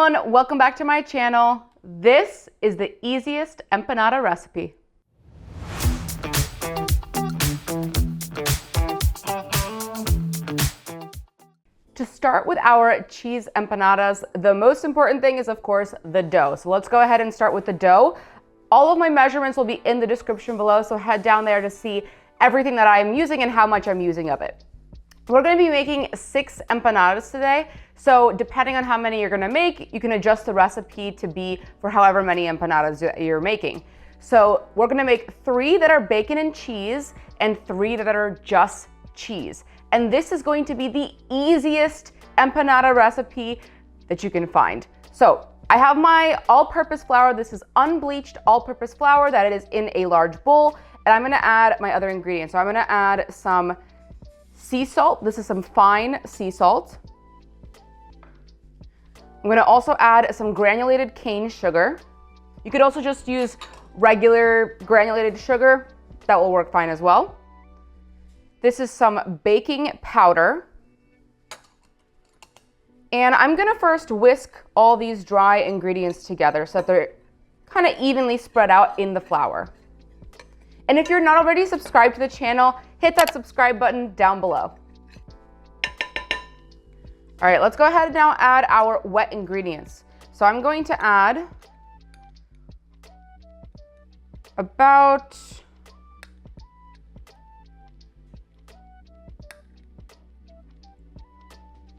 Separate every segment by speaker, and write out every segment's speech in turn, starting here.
Speaker 1: everyone, welcome back to my channel. This is the easiest empanada recipe. To start with our cheese empanadas, the most important thing is, of course, the dough. So let's go ahead and start with the dough. All of my measurements will be in the description below, so head down there to see everything that I'm using and how much I'm using of it. We're going to be making 6 empanadas today, so depending on how many you're going to make, you can adjust the recipe to be for however many empanadas that you're making. So we're going to make 3 that are bacon and cheese and 3 that are just cheese. And this is going to be the easiest empanada recipe that you can find. So I have my all-purpose flour. This is unbleached all-purpose flour that is in a large bowl, and I'm going to add my other ingredients. So I'm going to add some sea salt. This is some fine sea salt. I'm going to also add some granulated cane sugar. You could also just use regular granulated sugar. That will work fine as well. This is some baking powder. And I'm going to first whisk all these dry ingredients together so that they're kind of evenly spread out in the flour. And if you're not already subscribed to the channel, hit that subscribe button down below. All right, let's go ahead and now add our wet ingredients. So I'm going to add about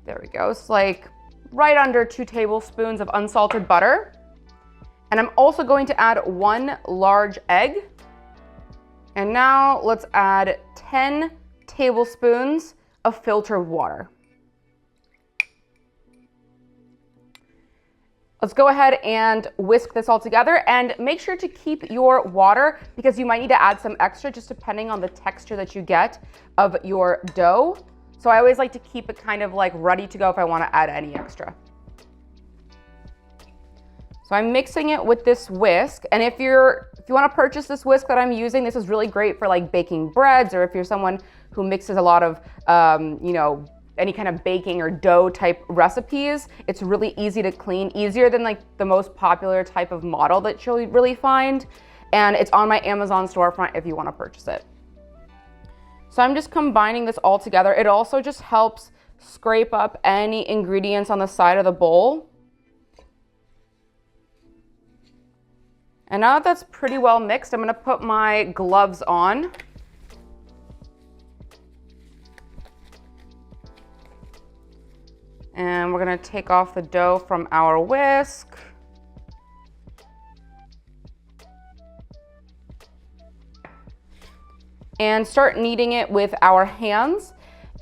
Speaker 1: there we go. It's like right under 2 tablespoons of unsalted butter. And I'm also going to add 1 large egg. And now let's add 10 tablespoons of filtered water. Let's go ahead and whisk this all together, and make sure to keep your water because you might need to add some extra just depending on the texture that you get of your dough. So I always like to keep it kind of like ready to go if I want to add any extra. So I'm mixing it with this whisk, and if you want to purchase this whisk that I'm using, this is really great for like baking breads, or if you're someone who mixes a lot of, any kind of baking or dough type recipes. It's really easy to clean, easier than like the most popular type of model that you'll really find. And it's on my Amazon storefront if you want to purchase it. So I'm just combining this all together. It also just helps scrape up any ingredients on the side of the bowl. And now that that's pretty well mixed, I'm going to put my gloves on. And we're going to take off the dough from our whisk. And start kneading it with our hands.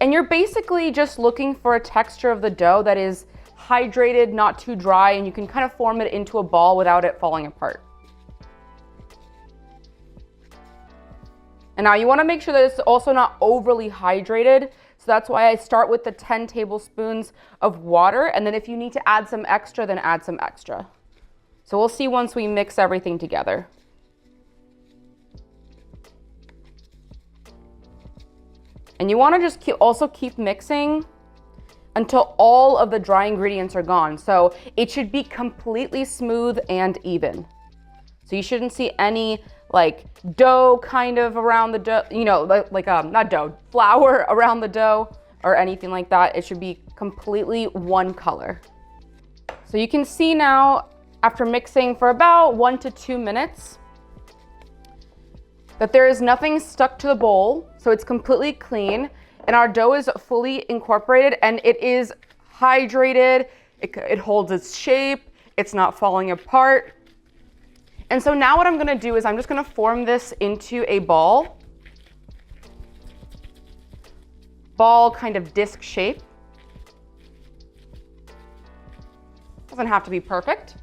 Speaker 1: And you're basically just looking for a texture of the dough that is hydrated, not too dry, and you can kind of form it into a ball without it falling apart. And now you want to make sure that it's also not overly hydrated. So that's why I start with the 10 tablespoons of water. And then if you need to add some extra, then add some extra. So we'll see once we mix everything together. And you want to just also keep mixing until all of the dry ingredients are gone. So it should be completely smooth and even. So you shouldn't see any like dough kind of around the dough, not dough, flour around the dough or anything like that. It should be completely one color. So you can see now after mixing for about 1 to 2 minutes that there is nothing stuck to the bowl. So it's completely clean and our dough is fully incorporated and it is hydrated. It holds its shape. It's not falling apart. And so now what I'm going to do is I'm just going to form this into a ball kind of disc shape. Doesn't have to be perfect.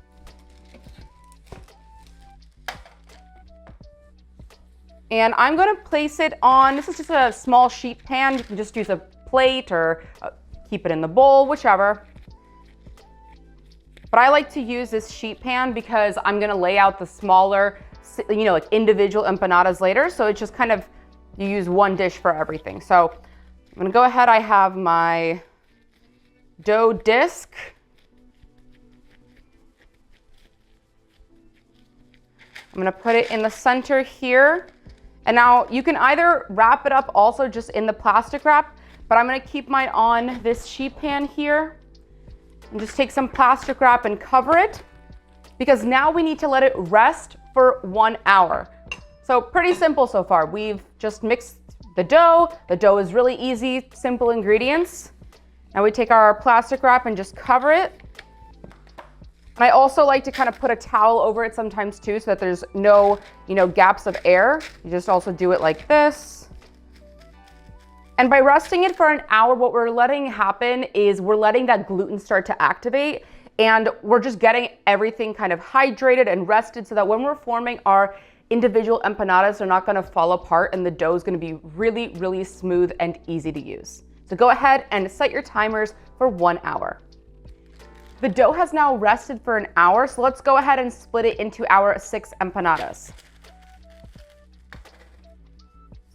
Speaker 1: And I'm going to place it on, this is just a small sheet pan. You can just use a plate or keep it in the bowl, whichever. But I like to use this sheet pan because I'm gonna lay out the smaller, like individual empanadas later. So it's just kind of, you use one dish for everything. So I'm gonna go ahead, I have my dough disc. I'm gonna put it in the center here. And now you can either wrap it up also just in the plastic wrap, but I'm gonna keep mine on this sheet pan here and just take some plastic wrap and cover it, because now we need to let it rest for 1 hour. So pretty simple so far. We've just mixed the dough. The dough is really easy, simple ingredients. Now we take our plastic wrap and just cover it. And I also like to kind of put a towel over it sometimes too, so that there's no, gaps of air. You just also do it like this. And by resting it for an hour, what we're letting happen is we're letting that gluten start to activate, and we're just getting everything kind of hydrated and rested so that when we're forming our individual empanadas, they're not gonna fall apart and the dough is gonna be really, really smooth and easy to use. So go ahead and set your timers for 1 hour. The dough has now rested for an hour, so let's go ahead and split it into our 6 empanadas.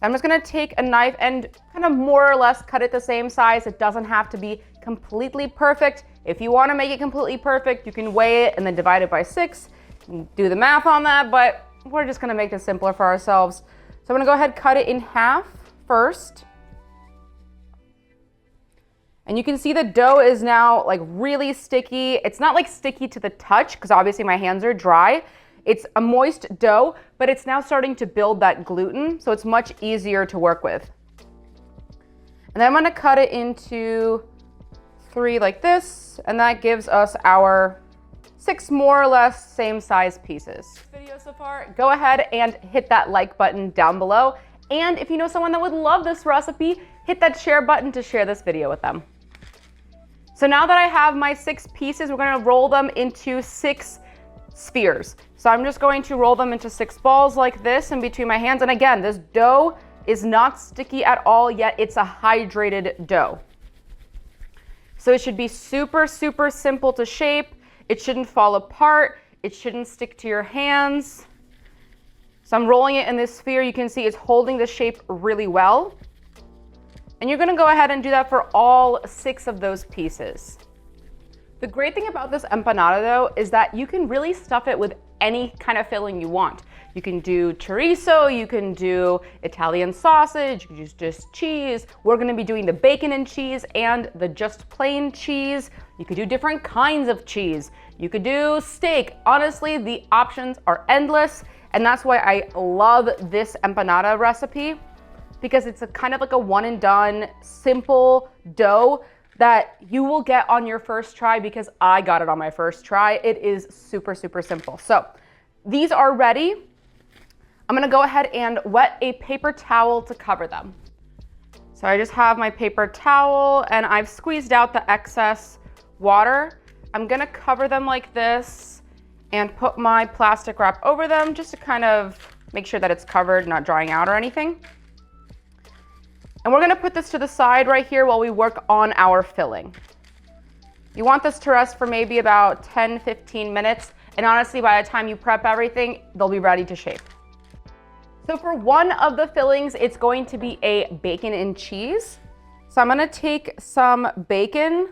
Speaker 1: I'm just gonna take a knife and kind of more or less cut it the same size. It doesn't have to be completely perfect. If you wanna make it completely perfect, you can weigh it and then divide it by 6. And do the math on that, but we're just gonna make this simpler for ourselves. So I'm gonna go ahead and cut it in half first. And you can see the dough is now like really sticky. It's not like sticky to the touch because obviously my hands are dry. It's a moist dough, but it's now starting to build that gluten, so it's much easier to work with. And then I'm gonna cut it into 3 like this, and that gives us our 6 more or less same size pieces. Video so far, go ahead and hit that like button down below. And if you know someone that would love this recipe, hit that share button to share this video with them. So now that I have my 6 pieces, we're gonna roll them into 6 spheres. So I'm just going to roll them into 6 balls like this in between my hands. And again, this dough is not sticky at all yet. It's a hydrated dough. So it should be super, super simple to shape. It shouldn't fall apart. It shouldn't stick to your hands. So I'm rolling it in this sphere. You can see it's holding the shape really well. And you're gonna go ahead and do that for all 6 of those pieces. The great thing about this empanada though is that you can really stuff it with any kind of filling you want. You can do chorizo, you can do Italian sausage, you can use just cheese. We're gonna be doing the bacon and cheese and the just plain cheese. You could do different kinds of cheese. You could do steak. Honestly, the options are endless. And that's why I love this empanada recipe, because it's a kind of like a one and done, simple dough that you will get on your first try, because I got it on my first try. It is super, super simple. So these are ready. I'm gonna go ahead and wet a paper towel to cover them. So I just have my paper towel and I've squeezed out the excess water. I'm gonna cover them like this and put my plastic wrap over them just to kind of make sure that it's covered, not drying out or anything. And we're gonna put this to the side right here while we work on our filling. You want this to rest for maybe about 10-15 minutes. And honestly, by the time you prep everything, they'll be ready to shape. So for one of the fillings, it's going to be a bacon and cheese. So I'm gonna take some bacon.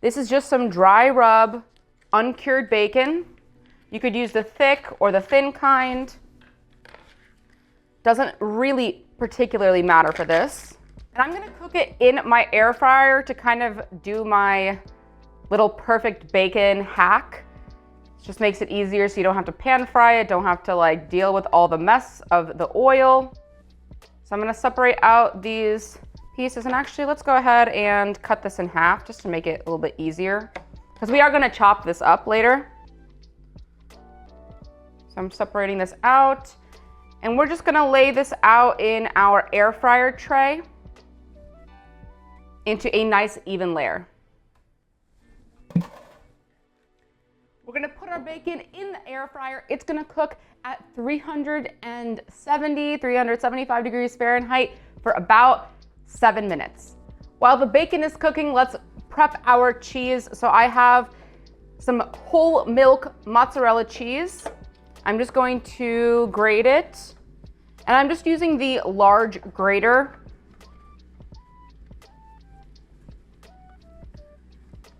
Speaker 1: This is just some dry rub, uncured bacon. You could use the thick or the thin kind. Doesn't really particularly matter for this. And I'm gonna cook it in my air fryer to kind of do my little perfect bacon hack. It just makes it easier so you don't have to pan fry it, don't have to like deal with all the mess of the oil. So I'm gonna separate out these pieces, and actually let's go ahead and cut this in half just to make it a little bit easier, because we are gonna chop this up later. So I'm separating this out, and we're just gonna lay this out in our air fryer tray into a nice even layer. We're gonna put our bacon in the air fryer. It's gonna cook at 370, 375 degrees Fahrenheit for about 7 minutes. While the bacon is cooking, let's prep our cheese. So I have some whole milk mozzarella cheese. I'm just going to grate it, and I'm just using the large grater.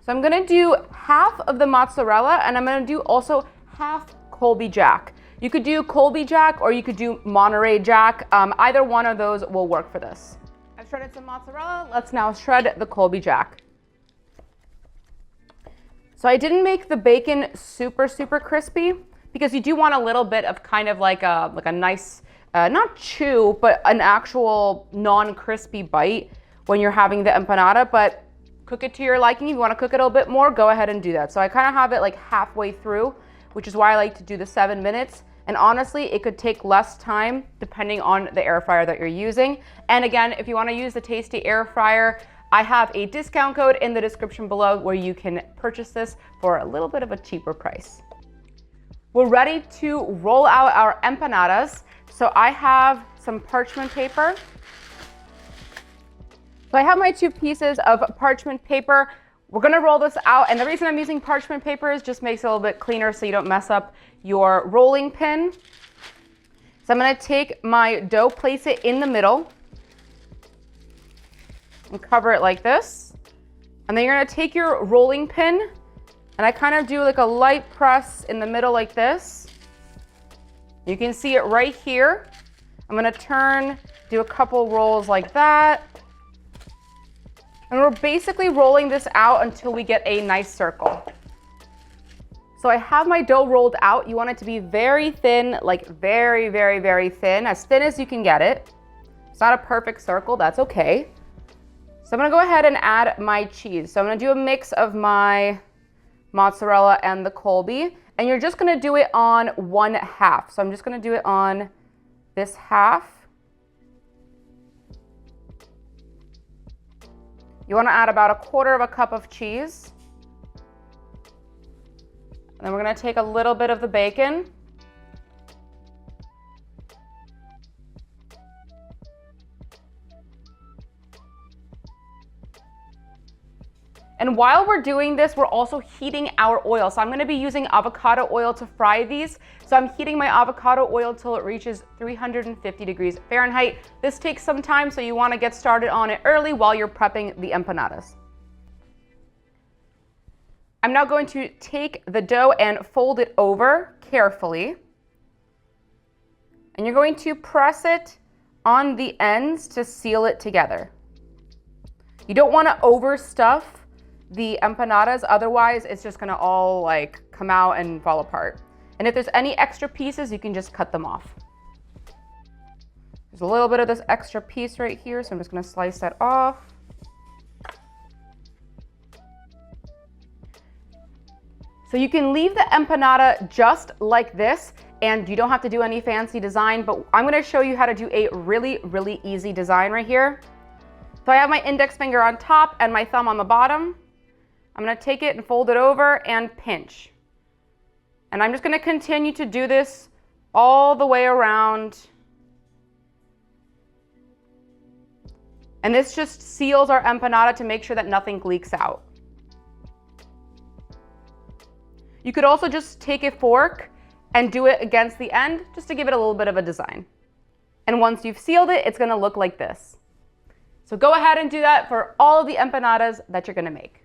Speaker 1: So I'm gonna do half of the mozzarella, and I'm gonna do also half Colby Jack. You could do Colby Jack or you could do Monterey Jack. Either one of those will work for this. I've shredded some mozzarella. Let's now shred the Colby Jack. So I didn't make the bacon super crispy because you do want a little bit of kind of like a nice, not chew, but an actual non-crispy bite when you're having the empanada, but cook it to your liking. If you want to cook it a little bit more, go ahead and do that. So I kind of have it like halfway through, which is why I like to do the 7 minutes. And honestly, it could take less time depending on the air fryer that you're using. And again, if you want to use the Tasty air fryer, I have a discount code in the description below where you can purchase this for a little bit of a cheaper price. We're ready to roll out our empanadas. So I have some parchment paper. So I have my 2 pieces of parchment paper. We're gonna roll this out, and the reason I'm using parchment paper is just makes it a little bit cleaner so you don't mess up your rolling pin. So I'm gonna take my dough, place it in the middle, and cover it like this. And then you're gonna take your rolling pin, and I kind of do like a light press in the middle like this. You can see it right here. I'm gonna turn, do a couple rolls like that. And we're basically rolling this out until we get a nice circle. So I have my dough rolled out. You want it to be very thin, like very thin as you can get it. It's not a perfect circle, that's okay. So I'm gonna go ahead and add my cheese. So I'm gonna do a mix of my mozzarella and the Colby, and you're just gonna do it on 1/2. So I'm just gonna do it on this half. You want to add about 1/4 cup of cheese. And then we're going to take a little bit of the bacon. And while we're doing this, we're also heating our oil. So I'm going to be using avocado oil to fry these. So I'm heating my avocado oil till it reaches 350 degrees Fahrenheit. This takes some time, so you want to get started on it early while you're prepping the empanadas. I'm now going to take the dough and fold it over carefully. And you're going to press it on the ends to seal it together. You don't want to overstuff the empanadas, otherwise it's just gonna all like come out and fall apart. And if there's any extra pieces, you can just cut them off. There's a little bit of this extra piece right here, so I'm just gonna slice that off. So you can leave the empanada just like this, and you don't have to do any fancy design, but I'm gonna show you how to do a really easy design right here. So I have my index finger on top and my thumb on the bottom. I'm gonna take it and fold it over and pinch. And I'm just gonna continue to do this all the way around. And this just seals our empanada to make sure that nothing leaks out. You could also just take a fork and do it against the end just to give it a little bit of a design. And once you've sealed it, it's gonna look like this. So go ahead and do that for all of the empanadas that you're gonna make.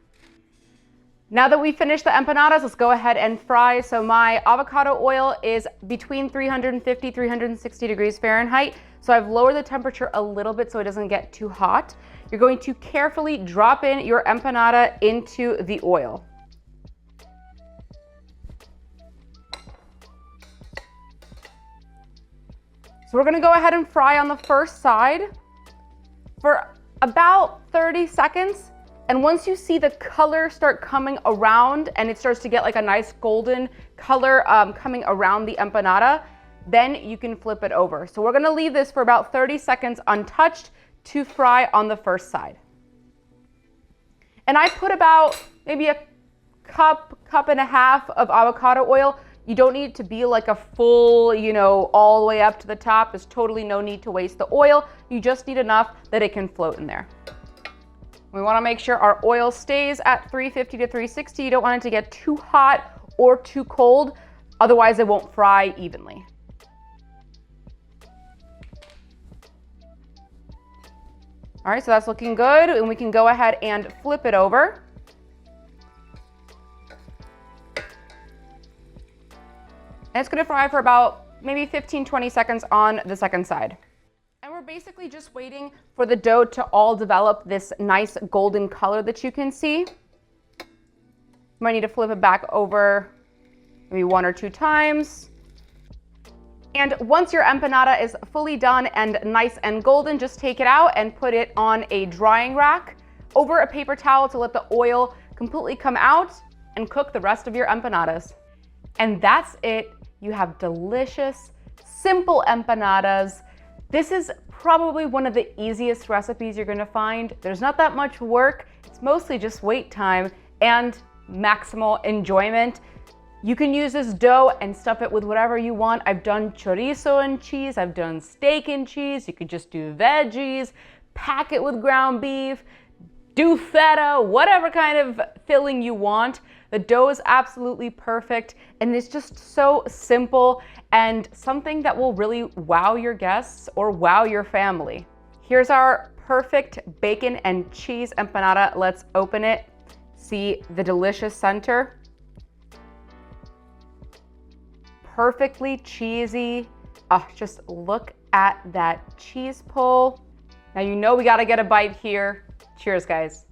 Speaker 1: Now that we've finished the empanadas, let's go ahead and fry. So my avocado oil is between 350, 360 degrees Fahrenheit. So I've lowered the temperature a little bit so it doesn't get too hot. You're going to carefully drop in your empanada into the oil. So we're gonna go ahead and fry on the first side for about 30 seconds. And once you see the color start coming around and it starts to get like a nice golden color coming around the empanada, then you can flip it over. So we're gonna leave this for about 30 seconds untouched to fry on the first side. And I put about maybe a cup and a half of avocado oil. You don't need it to be like a full, all the way up to the top. There's totally no need to waste the oil. You just need enough that it can float in there. We want to make sure our oil stays at 350 to 360. You don't want it to get too hot or too cold, otherwise it won't fry evenly. All right, so that's looking good, and we can go ahead and flip it over. And it's gonna fry for about maybe 15-20 seconds on the second side. And we're basically just waiting for the dough to all develop this nice golden color that you can see. You might need to flip it back over maybe 1 or 2 times. And once your empanada is fully done and nice and golden, just take it out and put it on a drying rack over a paper towel to let the oil completely come out and cook the rest of your empanadas. And that's it. You have delicious, simple empanadas. This is probably one of the easiest recipes you're gonna find. There's not that much work. It's mostly just wait time and maximal enjoyment. You can use this dough and stuff it with whatever you want. I've done chorizo and cheese. I've done steak and cheese. You could just do veggies, pack it with ground beef, do feta, whatever kind of filling you want. The dough is absolutely perfect and it's just so simple and something that will really wow your guests or wow your family. Here's our perfect bacon and cheese empanada. Let's open it. See the delicious center. Perfectly cheesy. Oh, just look at that cheese pull. Now you know we gotta get a bite here. Cheers, guys.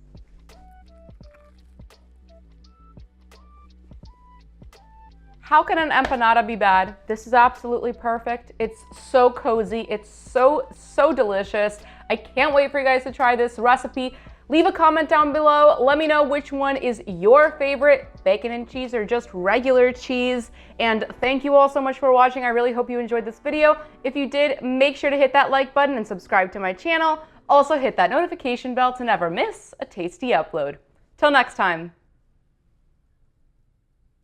Speaker 1: How can an empanada be bad? This is absolutely perfect. It's so cozy. It's so delicious. I can't wait for you guys to try this recipe. Leave a comment down below. Let me know which one is your favorite, bacon and cheese or just regular cheese. And thank you all so much for watching. I really hope you enjoyed this video. If you did, make sure to hit that like button and subscribe to my channel. Also hit that notification bell to never miss a tasty upload. Till next time.